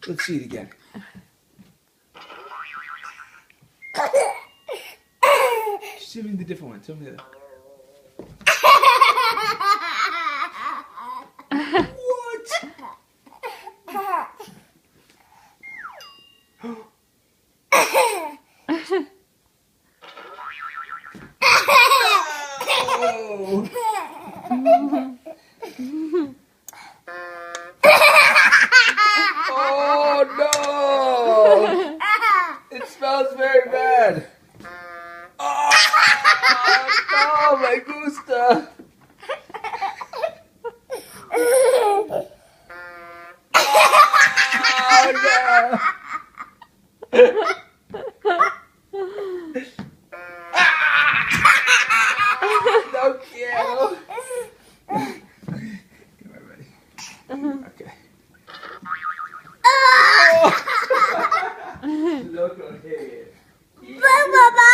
Let's see it again. Show me the different one. Show me the. What? Oh no! It smells very bad. Oh no, my gusta. Oh no! No quiero. Come on, buddy. Okay. Oh! Look at here. Bye, Baba.